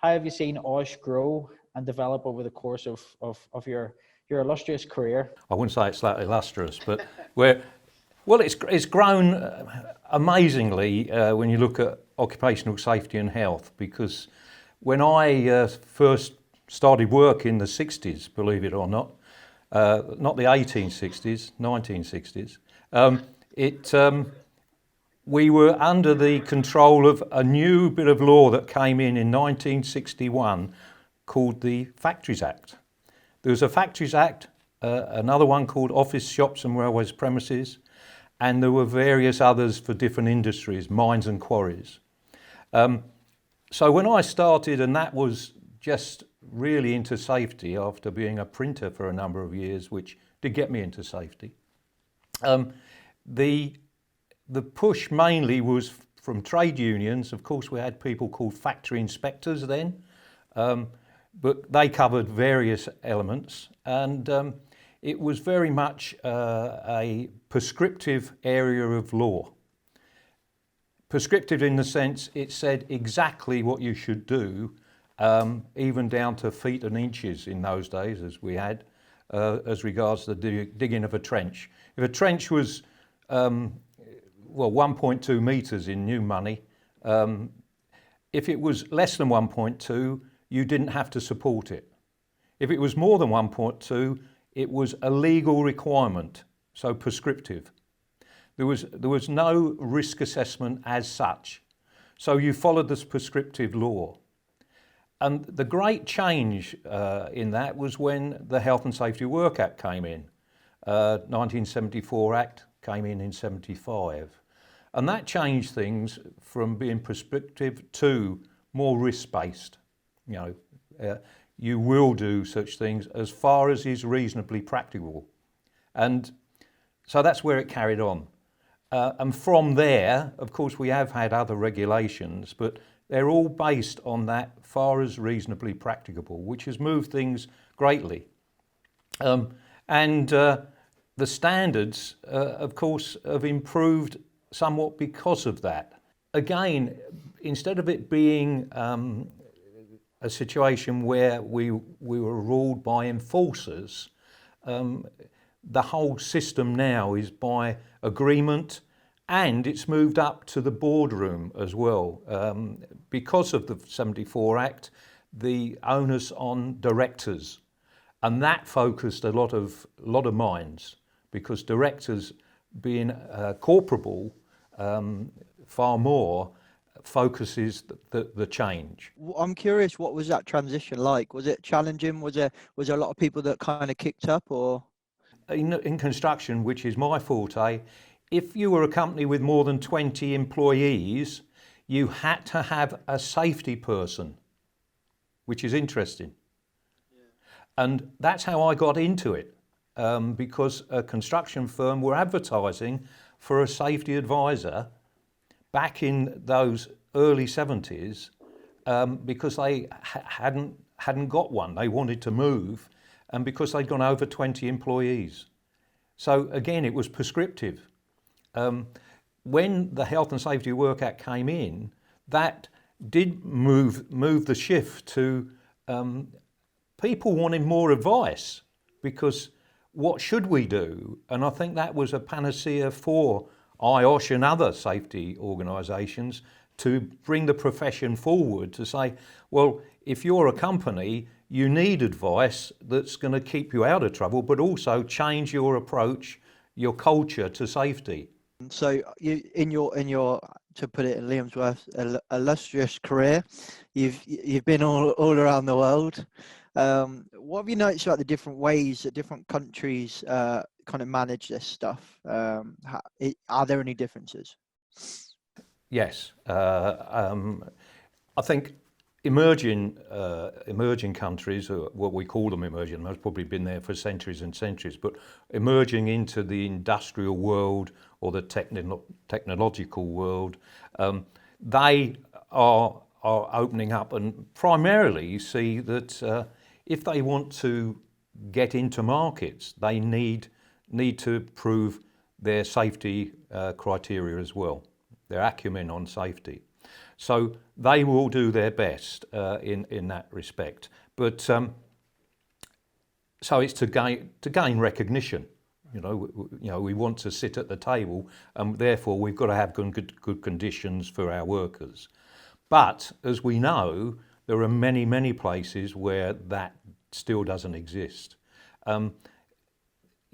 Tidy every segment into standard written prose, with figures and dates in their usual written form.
how have you seen IOSH grow and develop over the course of your illustrious career? I wouldn't say it's that illustrious, but it's grown amazingly when you look at occupational safety and health, because when I first started work in the 60s, believe it or not the 1860s, 1960s, we were under the control of a new bit of law that came in 1961 called the Factories Act. There was a Factories Act, another one called Office, Shops and Railways Premises, and there were various others for different industries, mines and quarries. So when I started, and that was just really into safety after being a printer for a number of years, which did get me into safety, the push mainly was from trade unions. Of course, we had people called factory inspectors then, but they covered various elements, and it was very much a prescriptive area of law. Prescriptive in the sense it said exactly what you should do, even down to feet and inches in those days, as we had, as regards the digging of a trench. If a trench was 1.2 metres in new money, if it was less than 1.2, you didn't have to support it. If it was more than 1.2, it was a legal requirement, so prescriptive. There was no risk assessment as such, so you followed this prescriptive law. And the great change in that was when the Health and Safety Work Act came in. 1974 Act came in 75. And that changed things from being prescriptive to more risk-based. You will do such things as far as is reasonably practicable. And so that's where it carried on. And from there, of course, we have had other regulations, but they're all based on that far as reasonably practicable, which has moved things greatly. The standards, of course, have improved somewhat because of that. Again, instead of it being a situation where we were ruled by enforcers, the whole system now is by agreement, and it's moved up to the boardroom as well. Because of the 74 Act, the onus on directors, and that focused a lot of minds, because directors being corporable far more focuses the change. I'm curious, what was that transition like? Was it challenging? Was there a lot of people that kind of kicked up, or? In construction, which is my forte, if you were a company with more than 20 employees, you had to have a safety person, which is interesting. Yeah. And that's how I got into it, because a construction firm were advertising for a safety advisor back in those early 70s, because they hadn't got one. They wanted to move, and because they'd gone over 20 employees. So again, it was prescriptive. When the Health and Safety Work Act came in, that did move the shift to people wanting more advice, because what should we do? And I think that was a panacea for IOSH and other safety organisations to bring the profession forward to say, well, if you're a company, you need advice that's going to keep you out of trouble, but also change your approach, your culture to safety. So you, in your, to put it in Liam's words, illustrious career, you've been all around the world. What have you noticed about the different ways that different countries kind of manage this stuff? Are there any differences? Yes, I think emerging countries, or what we call them emerging, have probably been there for centuries and centuries, but emerging into the industrial world or the technological world, they are opening up, and primarily you see that if they want to get into markets, they need to prove their safety criteria as well, their acumen on safety. So they will do their best in that respect. But so it's to gain recognition. We want to sit at the table, and therefore we've got to have good conditions for our workers. But as we know, there are many places where that still doesn't exist.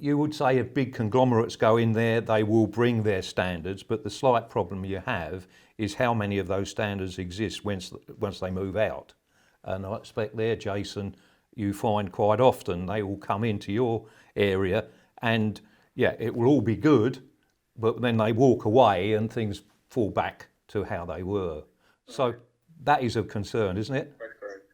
You would say if big conglomerates go in there, they will bring their standards, but the slight problem you have is how many of those standards exist once they move out. And I expect there, Jason, you find quite often they will come into your area and yeah, it will all be good, but then they walk away and things fall back to how they were. So that is of concern, isn't it?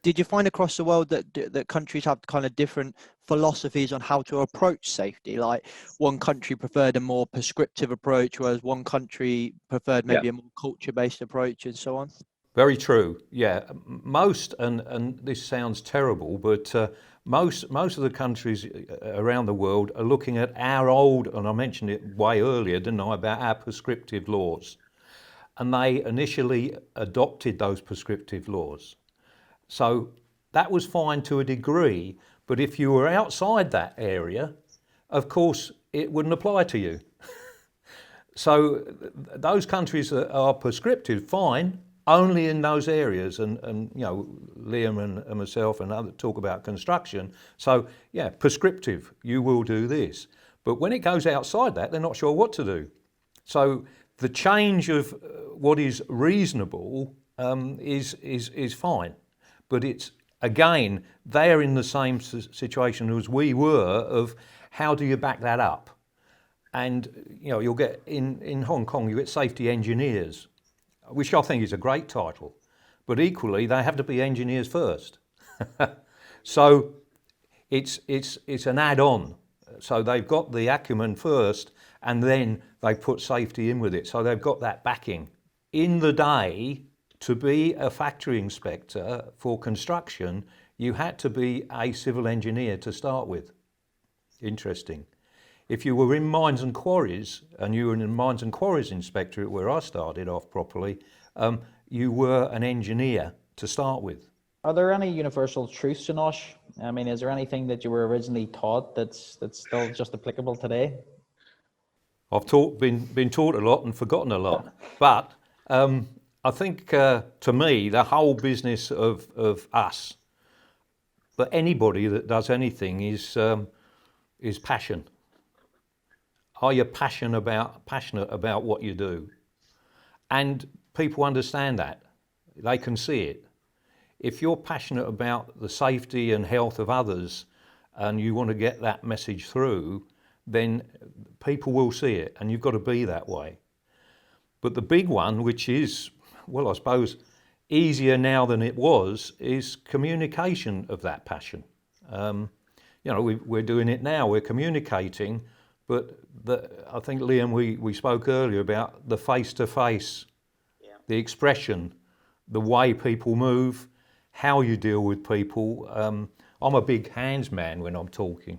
Did you find across the world that countries have kind of different philosophies on how to approach safety? Like one country preferred a more prescriptive approach, whereas one country preferred maybe a more culture-based approach and so on? Very true. Yeah, most, and this sounds terrible, but most of the countries around the world are looking at our old, and I mentioned it way earlier, didn't I, about our prescriptive laws. And they initially adopted those prescriptive laws. So that was fine to a degree, but if you were outside that area, of course, it wouldn't apply to you. So those countries that are prescriptive, fine, only in those areas. And Liam and myself and others talk about construction. So yeah, prescriptive, you will do this. But when it goes outside that, they're not sure what to do. So the change of what is reasonable is fine. But it's, again, they're in the same situation as we were of how do you back that up? And, you'll get, in Hong Kong, you get safety engineers, which I think is a great title. But equally, they have to be engineers first. So it's an add-on. So they've got the acumen first, and then they put safety in with it. So they've got that backing. In the day, to be a factory inspector for construction, you had to be a civil engineer to start with. Interesting. If you were in mines and quarries, and you were a mines and quarries inspector where I started off properly, you were an engineer to start with. Are there any universal truths in IOSH? I mean, is there anything that you were originally taught that's still just applicable today? I've been taught a lot and forgotten a lot, but I think to me the whole business of us, but anybody that does anything is passion. Are you passionate about what you do? And people understand that. They can see it. If you're passionate about the safety and health of others and you want to get that message through, then people will see it, and you've got to be that way. But the big one, which is, well, I suppose, easier now than it was, is communication of that passion. We're doing it now, we're communicating, but I think, Liam, we spoke earlier about the face-to-face, the expression, the way people move, how you deal with people. I'm a big hands man when I'm talking,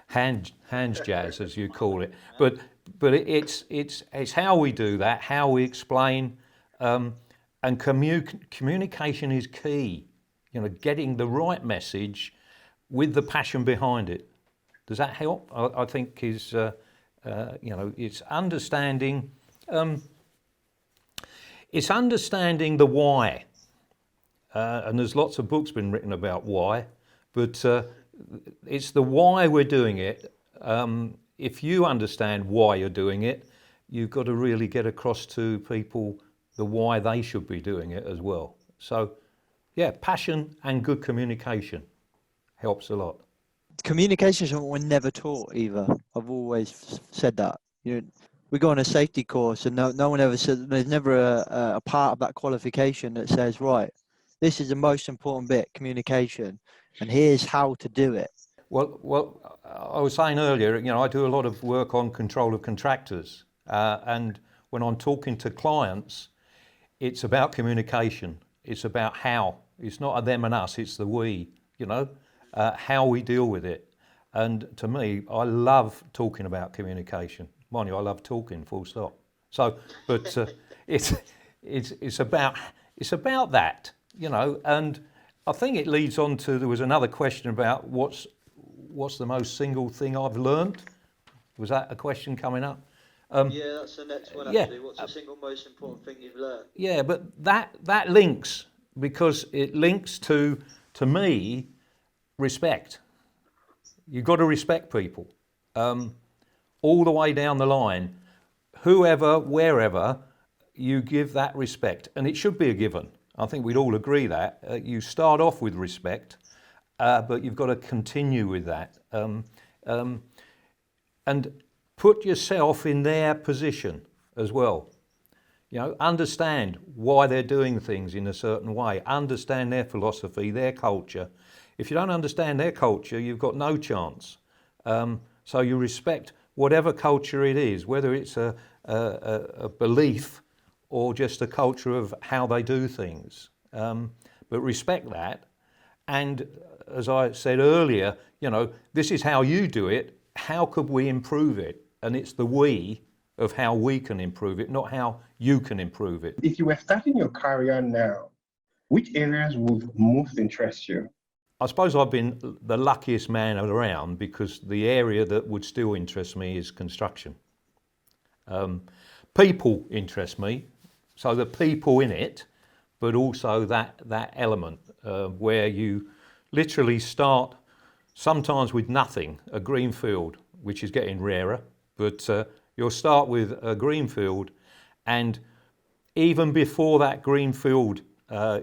hands jazz, as you call it. But it's how we do that, how we explain, and communication is key. Getting the right message with the passion behind it. Does that help? I think is it's understanding. It's understanding the why, and there's lots of books been written about why, but it's the why we're doing it. If you understand why you're doing it, you've got to really get across to people the why they should be doing it as well. So, yeah, passion and good communication helps a lot. Communication is something we're never taught either. I've always said that. We go on a safety course and no one ever says, there's never a part of that qualification that says, right, this is the most important bit, communication, and here's how to do it. Well, I was saying earlier, I do a lot of work on control of contractors, and when I'm talking to clients, it's about communication. It's about how. It's not a them and us, it's the we, how we deal with it. And to me, I love talking about communication. Mind you, I love talking, full stop. So, but it's about it's about that, you know. And I think it leads on to, there was another question about what's the most single thing I've learned. Was that a question coming up? Yeah, that's the next one Yeah. actually. What's the single most important thing you've learned? Yeah, but that links, because it links to me, respect. You've got to respect people, all the way down the line. Whoever, wherever, you give that respect, and it should be a given. I think we'd all agree that. You start off with respect, but you've got to continue with that. And put yourself in their position as well. You know, understand why they're doing things in a certain way. Understand their philosophy, their culture. If you don't understand their culture, you've got no chance. So you respect whatever culture it is, whether it's a belief or just a culture of how they do things. But respect that. And as I said earlier, you know, this is how you do it. How could we improve it? And it's the we of how we can improve it, not how you can improve it. If you were starting your career now, which areas would most interest you? I suppose I've been the luckiest man around, because the area that would still interest me is construction. People interest me, so the people in it, but also that element where you literally start sometimes with nothing, a green field, which is getting rarer, but you'll start with a green field, and even before that green field,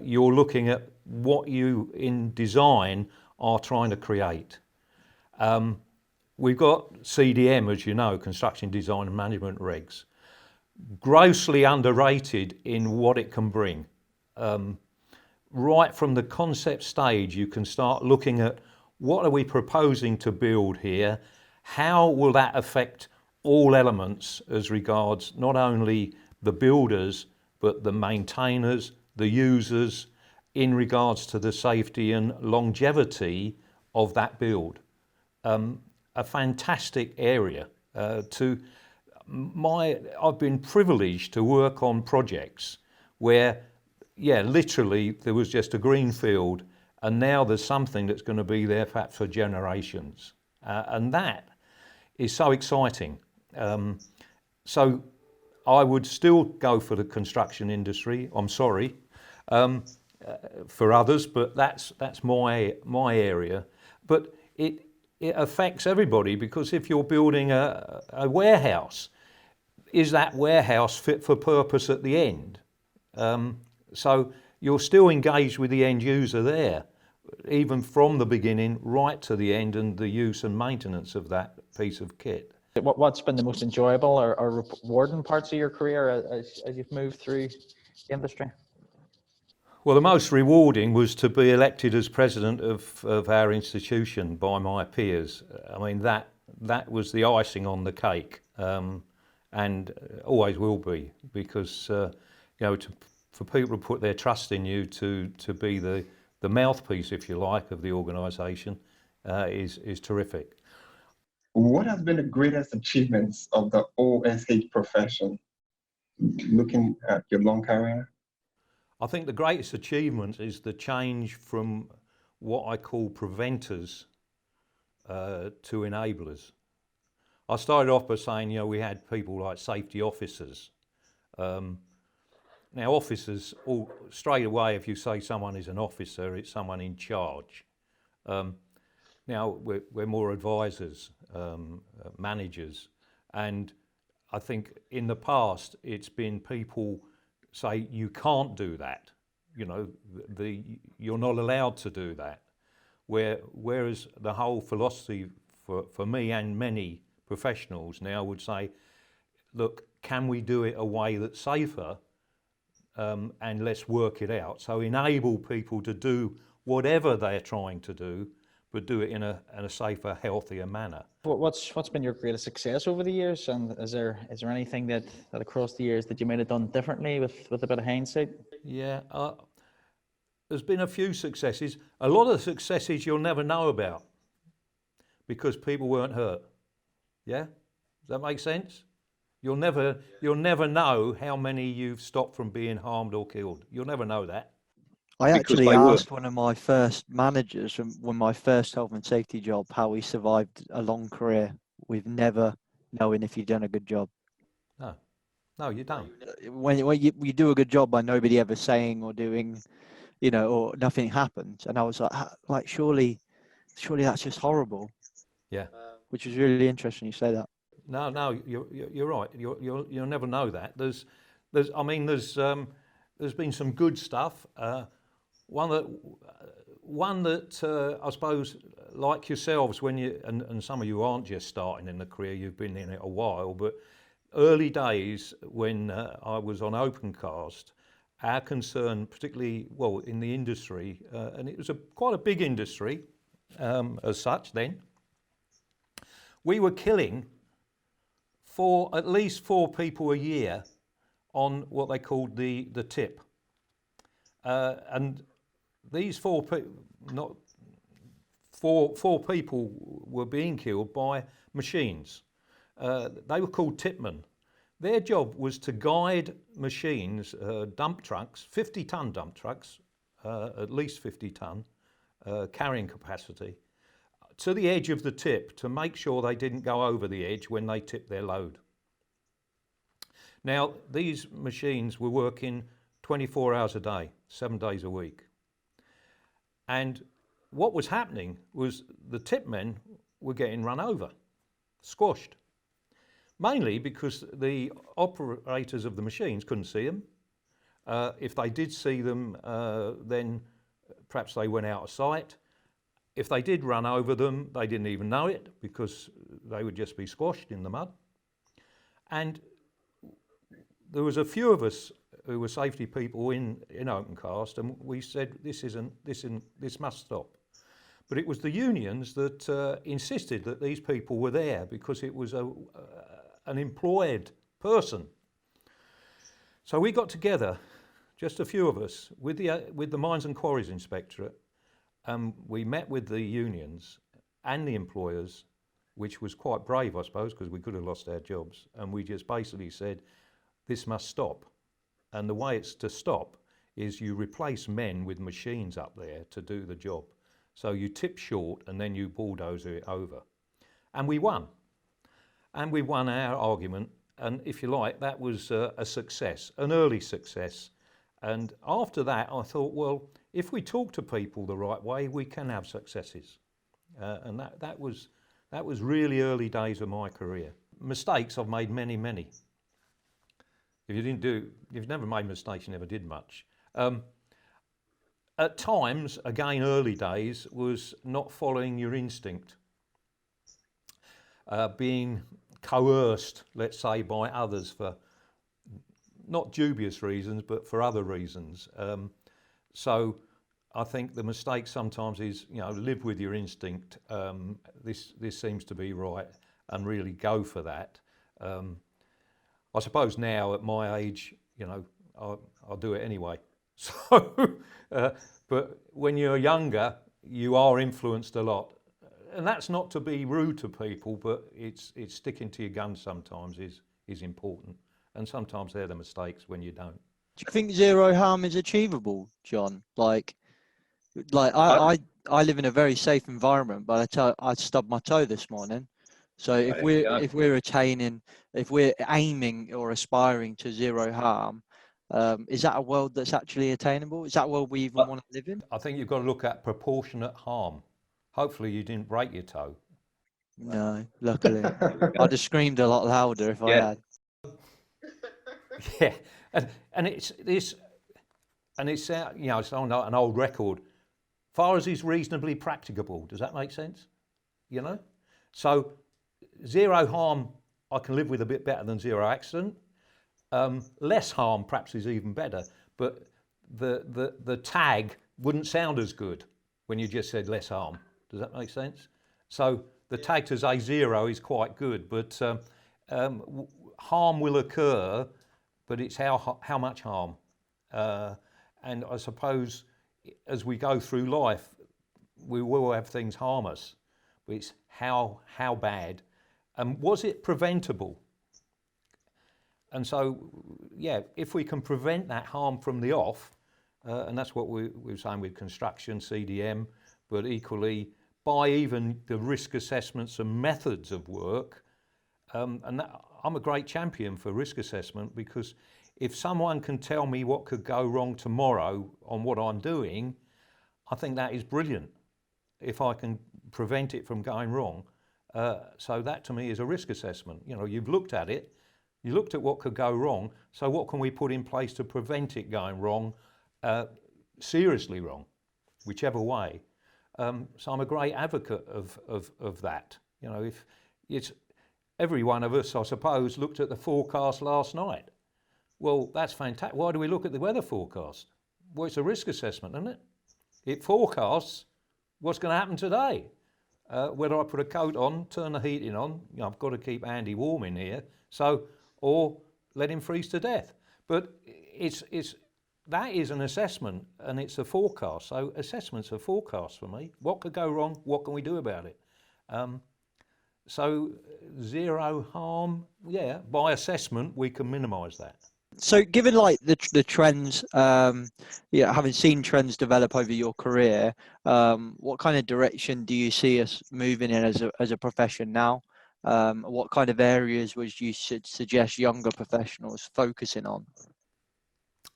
you're looking at what you in design are trying to create. We've got CDM, as you know, Construction Design and Management Regs, grossly underrated in what it can bring. Right from the concept stage, you can start looking at what are we proposing to build here? How will that affect all elements as regards not only the builders, but the maintainers, the users, in regards to the safety and longevity of that build. A fantastic area. I've been privileged to work on projects where, yeah, literally there was just a green field, and now there's something that's going to be there perhaps for generations. And that is so exciting. So I would still go for the construction industry. I'm sorry for others, but that's my area. But it affects everybody, because if you're building a warehouse, is that warehouse fit for purpose at the end? So you're still engaged with the end user there, even from the beginning right to the end, and the use and maintenance of that piece of kit. What's been the most enjoyable or rewarding parts of your career as you've moved through the industry? Well, the most rewarding was to be elected as president of our institution by my peers. I mean, that was the icing on the cake, and always will be, because you know, for people to put their trust in you to be the mouthpiece, if you like, of the organisation is terrific. What has been the greatest achievements of the OSH profession, looking at your long career? I think the greatest achievement is the change from what I call preventers to enablers. I started off by saying, you know, we had people like safety officers. Now, officers, straight away, if you say someone is an officer, it's someone in charge. Now, we're more advisors, managers, and I think in the past it's been people say you can't do that, you know, you're not allowed to do that. Whereas the whole philosophy for me and many professionals now would say, look, can we do it a way that's safer, and let's work it out. So enable people to do whatever they're trying to do, but do it in a safer, healthier manner. What's been your greatest success over the years, and is there anything that across the years that you might have done differently with a bit of hindsight? Yeah, there's been a few successes. A lot of successes you'll never know about because people weren't hurt. Yeah, does that make sense? You'll never know how many you've stopped from being harmed or killed. You'll never know that. I Because actually they were. asked one of my first managers from when my first health and safety job how he survived a long career with never knowing if he'd done a good job. No, you don't. When you do a good job by nobody ever saying or doing, or nothing happens. And I was like, surely that's just horrible. Yeah. Which was really interesting you say that. No, you're right. You'll never know that. There's been some good stuff. One that I suppose, like yourselves, when you and some of you aren't just starting in the career, you've been in it a while, but early days when I was on Opencast, our concern, particularly in the industry, and it was quite a big industry as such then, we were killing at least 4 people a year on what they called the tip. And these 4 people were being killed by machines. They were called tipmen. Their job was to guide machines, dump trucks, 50-ton dump trucks, at least 50 ton carrying capacity, to the edge of the tip to make sure they didn't go over the edge when they tipped their load. Now, these machines were working 24 hours a day, 7 days a week. And what was happening was the tip men were getting run over, squashed. Mainly because the operators of the machines couldn't see them. If they did see them, then perhaps they went out of sight. If they did run over them, they didn't even know it because they would just be squashed in the mud. And there was a few of us who were safety people in Opencast, and we said this must stop. But it was the unions that insisted that these people were there because it was an employed person. So we got together, just a few of us, with the Mines and Quarries Inspectorate. We met with the unions and the employers, which was quite brave, I suppose, because we could have lost our jobs. And we just basically said, this must stop. And the way it's to stop is you replace men with machines up there to do the job. So you tip short and then you bulldoze it over. And we won. And we won our argument. And if you like, that was a success, an early success. And after that, I thought, well, if we talk to people the right way, we can have successes. And that was really early days of my career. Mistakes, I've made many, many. If you've never made mistakes, you never did much. At times, again, early days, was not following your instinct. Being coerced, let's say, by others for not dubious reasons, but for other reasons. So I think the mistake sometimes is, live with your instinct. This seems to be right, and really go for that. I suppose now at my age, I'll do it anyway. So, but when you're younger, you are influenced a lot. And that's not to be rude to people, but it's sticking to your guns sometimes is important. And sometimes they're the mistakes when you don't. Do you think zero harm is achievable, John? Like I live in a very safe environment, but I stubbed my toe this morning. So if we're aiming or aspiring to zero harm, is that a world that's actually attainable? Is that a world we even want to live in? I think you've got to look at proportionate harm. Hopefully you didn't break your toe. No, luckily. I'd have screamed a lot louder if I had. Yeah, and it's this, and it's it's on an old record. Far as is reasonably practicable, does that make sense? So zero harm, I can live with a bit better than zero accident. Less harm perhaps is even better, but the tag wouldn't sound as good when you just said less harm. Does that make sense? So the tag to say zero is quite good, but harm will occur, but it's how much harm. And I suppose as we go through life, we will have things harm us, but it's how bad. And was it preventable? And so, yeah, if we can prevent that harm from the off, and that's what we're saying with construction, CDM, but equally by even the risk assessments and methods of work, and that, I'm a great champion for risk assessment, because if someone can tell me what could go wrong tomorrow on what I'm doing, I think that is brilliant if I can prevent it from going wrong. So that to me is a risk assessment. You know, you've looked at it, you looked at what could go wrong, so what can we put in place to prevent it going wrong, seriously wrong, whichever way. So I'm a great advocate of that. You know, if it's every one of us, I suppose, looked at the forecast last night. Well, that's fantastic. Why do we look at the weather forecast? Well, it's a risk assessment, isn't it? It forecasts what's going to happen today. Whether I put a coat on, turn the heating on, you know, I've got to keep Andy warm in here, so, or let him freeze to death. But that is an assessment, and it's a forecast. So assessments are forecasts for me. What could go wrong? What can we do about it? So zero harm, yeah, by assessment, we can minimise that. So given like the trends, yeah, having seen trends develop over your career, what kind of direction do you see us moving in as a profession now? What kind of areas would you suggest younger professionals focusing on?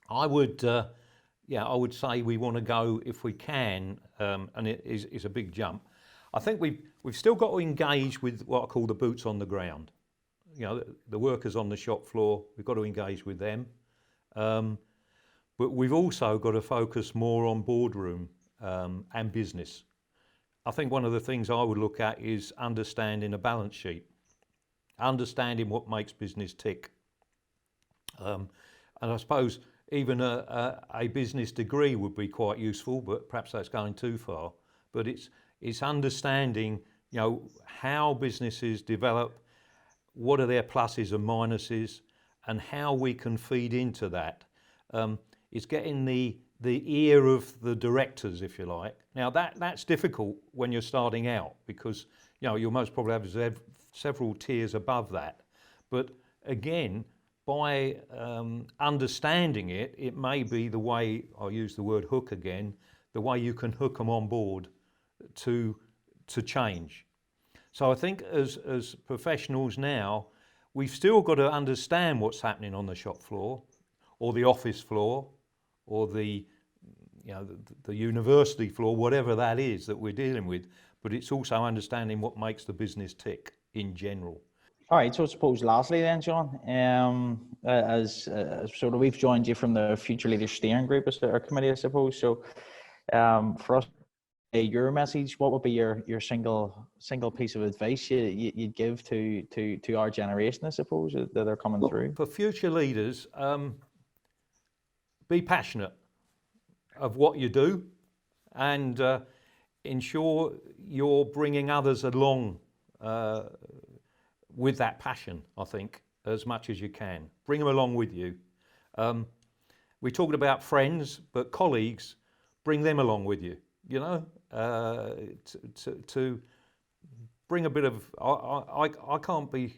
I would, I would say we want to go, if we can, and it is a big jump. I think we've still got to engage with what I call the boots on the ground. You know, the workers on the shop floor, we've got to engage with them. But we've also got to focus more on boardroom and business. I think one of the things I would look at is understanding a balance sheet, understanding what makes business tick. And I suppose even a business degree would be quite useful, but perhaps that's going too far. But it's understanding, you know, how businesses develop, what are their pluses and minuses, and how we can feed into that. It's getting the ear of the directors, if you like. Now that's difficult when you're starting out, because you know you'll most probably have several tiers above that. But again, by understanding it, it may be the way, I'll use the word hook again, the way you can hook them on board to change. So I think as professionals now, we've still got to understand what's happening on the shop floor, or the office floor, or the university floor, whatever that is that we're dealing with. But it's also understanding what makes the business tick in general. All right, so I suppose lastly then, John, as sort of we've joined you from the Future Leaders steering group as our committee, I suppose. So for us, your message, what would be your single piece of advice you'd give to our generation, I suppose, that are coming through? For future leaders, be passionate of what you do, and ensure you're bringing others along with that passion, I think, as much as you can. Bring them along with you. We talked about friends, but colleagues, bring them along with you, you know, to bring a bit of, I can't be,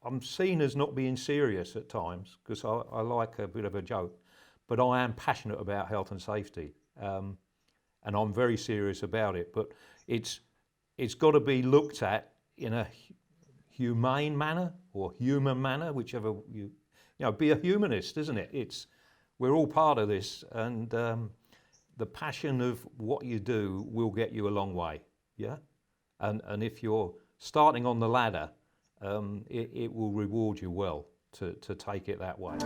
I'm seen as not being serious at times, because I like a bit of a joke, but I am passionate about health and safety, and I'm very serious about it. But it's got to be looked at in a humane manner or human manner, whichever you know, be a humanist, isn't it? We're all part of this, and the passion of what you do will get you a long way, yeah? And if you're starting on the ladder, it will reward you well to take it that way.